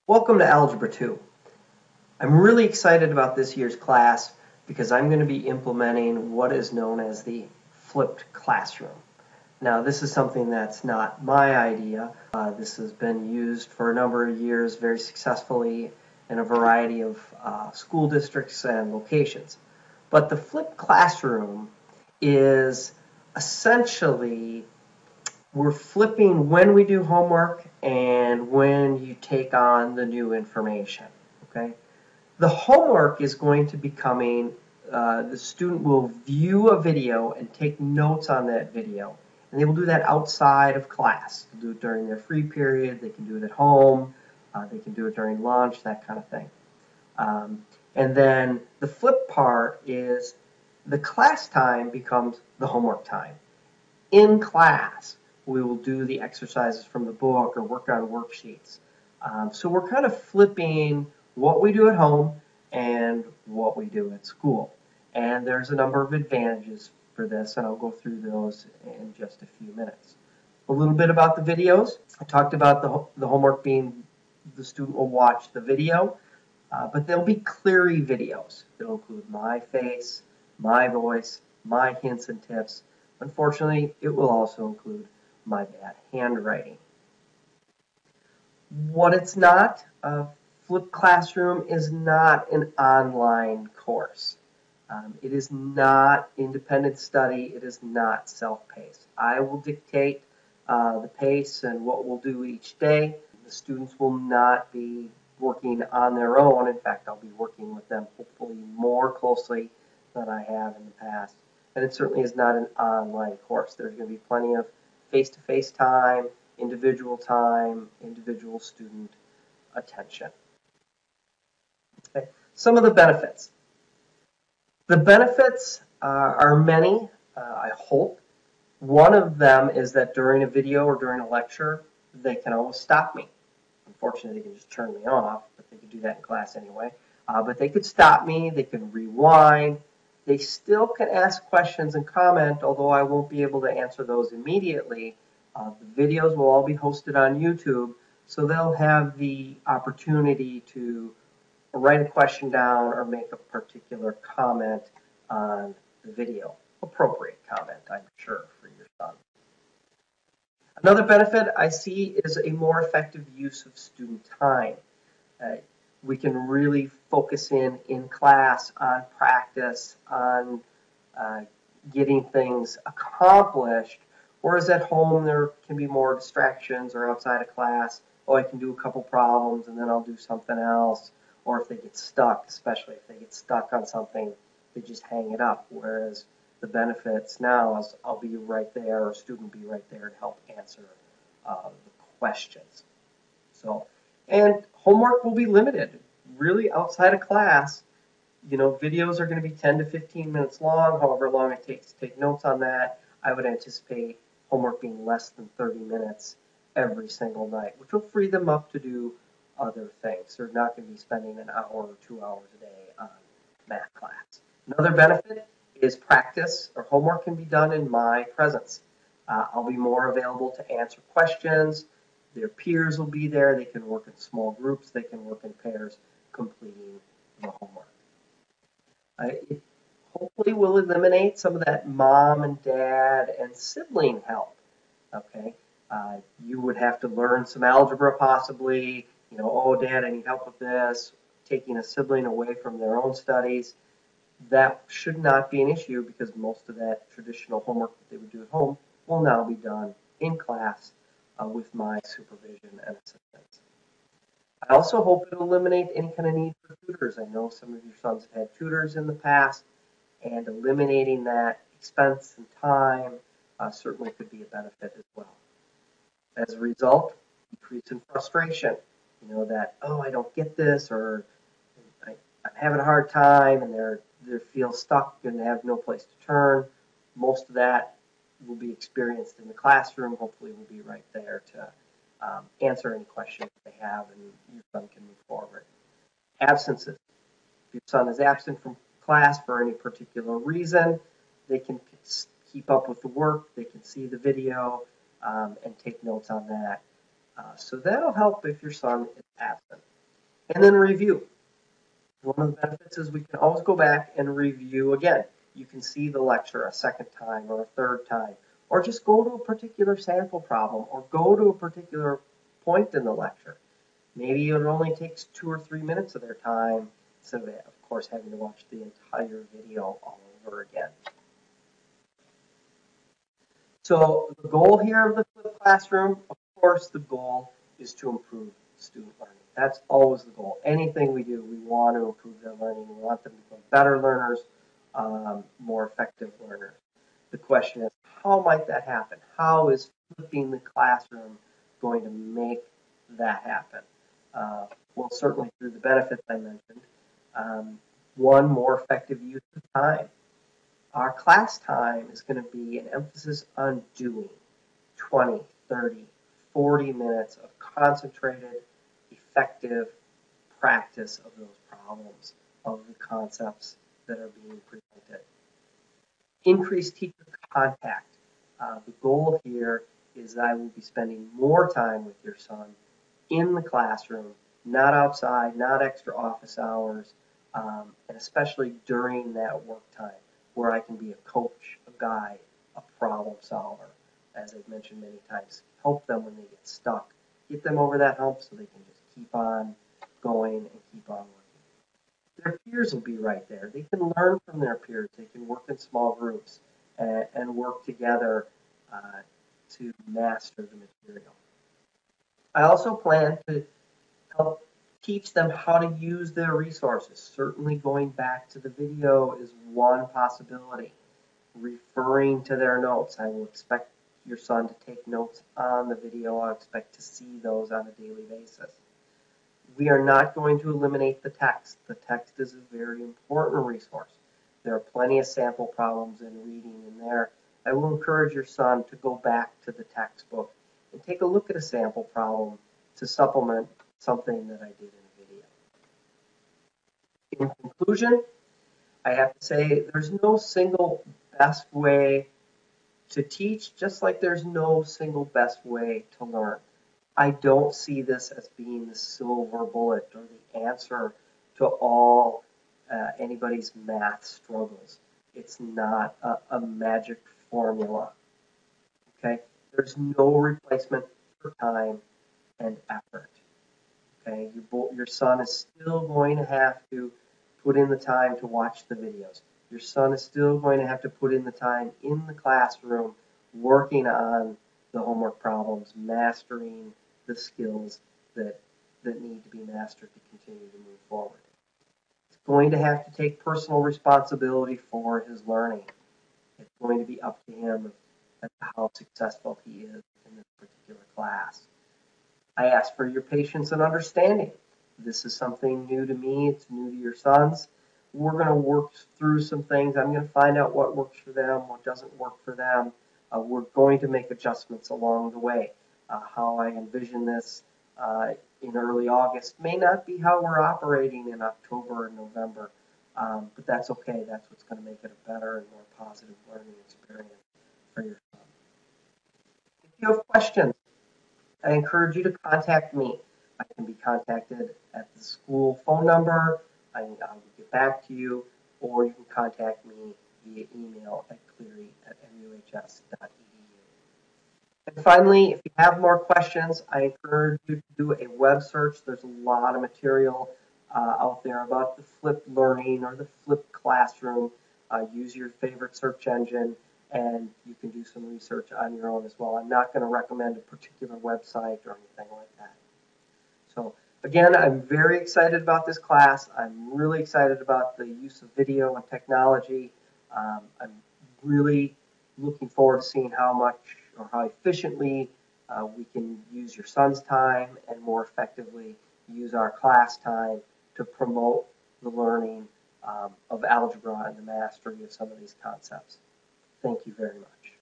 Welcome to Algebra 2. I'm really excited about this year's class because I'm going to be implementing what is known as the flipped classroom. Now, this is something that's not my idea. This has been used for a number of years very successfully in a variety of school districts and locations. But the flipped classroom is essentially we're flipping when we do homework and when you take on the new information. Okay, the homework is going to be coming. The student will view a video and take notes on that video, and they will do that outside of class. They'll do it during their free period. They can do it at home. They can do it during lunch, that kind of thing. And then the flip part is the class time becomes the homework time. In class, we will do the exercises from the book or work on worksheets. So we're kind of flipping what we do at home and what we do at school. And there's a number of advantages for this, and I'll go through those in just a few minutes. A little bit about the videos. I talked about the homework being the student will watch the video, but they'll be Cleary videos. They'll include my face, my voice, my hints and tips. Unfortunately, it will also include my bad handwriting. What it's not, Flipped Classroom is not an online course. It is not independent study. It is not self-paced. I will dictate the pace and what we'll do each day. The students will not be working on their own. In fact, I'll be working with them hopefully more closely than I have in the past. And it certainly is not an online course. There's going to be plenty of face-to-face time, individual student attention. Okay. Some of the benefits. The benefits are many, I hope. One of them is that during a video or during a lecture, they can always stop me. Unfortunately, they can just turn me off, but they could do that in class anyway. But they could stop me, they can rewind. They still can ask questions and comment, although I won't be able to answer those immediately. The videos will all be hosted on YouTube, so they'll have the opportunity to write a question down or make a particular comment on the video. Appropriate comment, I'm sure, for your son. Another benefit I see is a more effective use of student time. We can really focus in class on practice, on getting things accomplished, whereas at home there can be more distractions or outside of class. Oh, I can do a couple problems and then I'll do something else. Or if they get stuck, especially if they get stuck on something, they just hang it up. Whereas the benefits now is I'll be right there, or a student will be right there to help answer the questions. So, and homework will be limited. Really, outside of class, videos are going to be 10 to 15 minutes long, however long it takes to take notes on that. I would anticipate homework being less than 30 minutes every single night, which will free them up to do other things. They're not going to be spending an hour or 2 hours a day on math class. Another benefit is practice or homework can be done in my presence. I'll be more available to answer questions. Their peers will be there. They can work in small groups. They can work in pairs completing the homework. It hopefully will eliminate some of that mom and dad and sibling help. Okay, you would have to learn some algebra possibly. Oh, Dad, I need help with this. Taking a sibling away from their own studies. That should not be an issue because most of that traditional homework that they would do at home will now be done in class with my supervision and assistance. I also hope it'll eliminate any kind of need for tutors. I know some of your sons have had tutors in the past, and eliminating that expense and time certainly could be a benefit as well. As a result, decrease in frustration. That, oh, I don't get this, or I'm having a hard time, and they feel stuck and they have no place to turn. Most of that will be experienced in the classroom. Hopefully we'll be right there to answer any questions they have, and your son can move forward. Absences. If your son is absent from class for any particular reason, they can keep up with the work, they can see the video, and take notes on that. So that'll help if your son is absent. And then review. One of the benefits is we can always go back and review again. You can see the lecture a second time or a third time, or just go to a particular sample problem or go to a particular point in the lecture. Maybe it only takes 2 or 3 minutes of their time instead of course, having to watch the entire video all over again. So the goal here of the flipped classroom, of course, the goal is to improve student learning. That's always the goal. Anything we do, we want to improve their learning. We want them to become better learners, more effective learners. The question is, how might that happen? How is flipping the classroom going to make that happen? Well, certainly through the benefits I mentioned. One, more effective use of time. Our class time is going to be an emphasis on doing 20, 30, 40 minutes of concentrated, effective practice of those problems, of the concepts that are being presented. Increased teacher contact. The goal here is that I will be spending more time with your son in the classroom, not outside, not extra office hours, and especially during that work time, where I can be a coach, a guide, a problem solver, as I've mentioned many times. Help them when they get stuck. Get them over that hump so they can just keep on going and keep on working. Their peers will be right there. They can learn from their peers. They can work in small groups and work together to master the material. I also plan to help teach them how to use their resources. Certainly going back to the video is one possibility. Referring to their notes. I will expect your son to take notes on the video. I expect to see those on a daily basis. We are not going to eliminate the text. The text is a very important resource. There are plenty of sample problems and reading in there. I will encourage your son to go back to the textbook and take a look at a sample problem to supplement something that I did in a video. In conclusion, I have to say there's no single best way to teach, just like there's no single best way to learn. I don't see this as being the silver bullet or the answer to all anybody's math struggles. It's not a magic formula. Okay, there's no replacement for time and effort. Okay, your son is still going to have to put in the time to watch the videos. Your son is still going to have to put in the time in the classroom working on the homework problems, mastering the skills that need to be mastered to continue to move forward. He's going to have to take personal responsibility for his learning. It's going to be up to him as to how successful he is in this particular class. I ask for your patience and understanding. This is something new to me. It's new to your sons. We're going to work through some things. I'm going to find out what works for them, what doesn't work for them. We're going to make adjustments along the way. How I envision this in early August may not be how we're operating in October and November, but that's okay. That's what's going to make it a better and more positive learning experience for your son. If you have questions, I encourage you to contact me. I can be contacted at the school phone number. I will get back to you, or you can contact me via email at cleary@muhs.edu. And finally, if you have more questions, I encourage you to do a web search. There's a lot of material out there about the flipped learning or the flipped classroom. Use your favorite search engine, and you can do some research on your own as well. I'm not going to recommend a particular website or anything like that. So again, I'm very excited about this class. I'm really excited about the use of video and technology. I'm really looking forward to seeing how much or how efficiently we can use your son's time and more effectively use our class time to promote the learning of algebra and the mastery of some of these concepts. Thank you very much.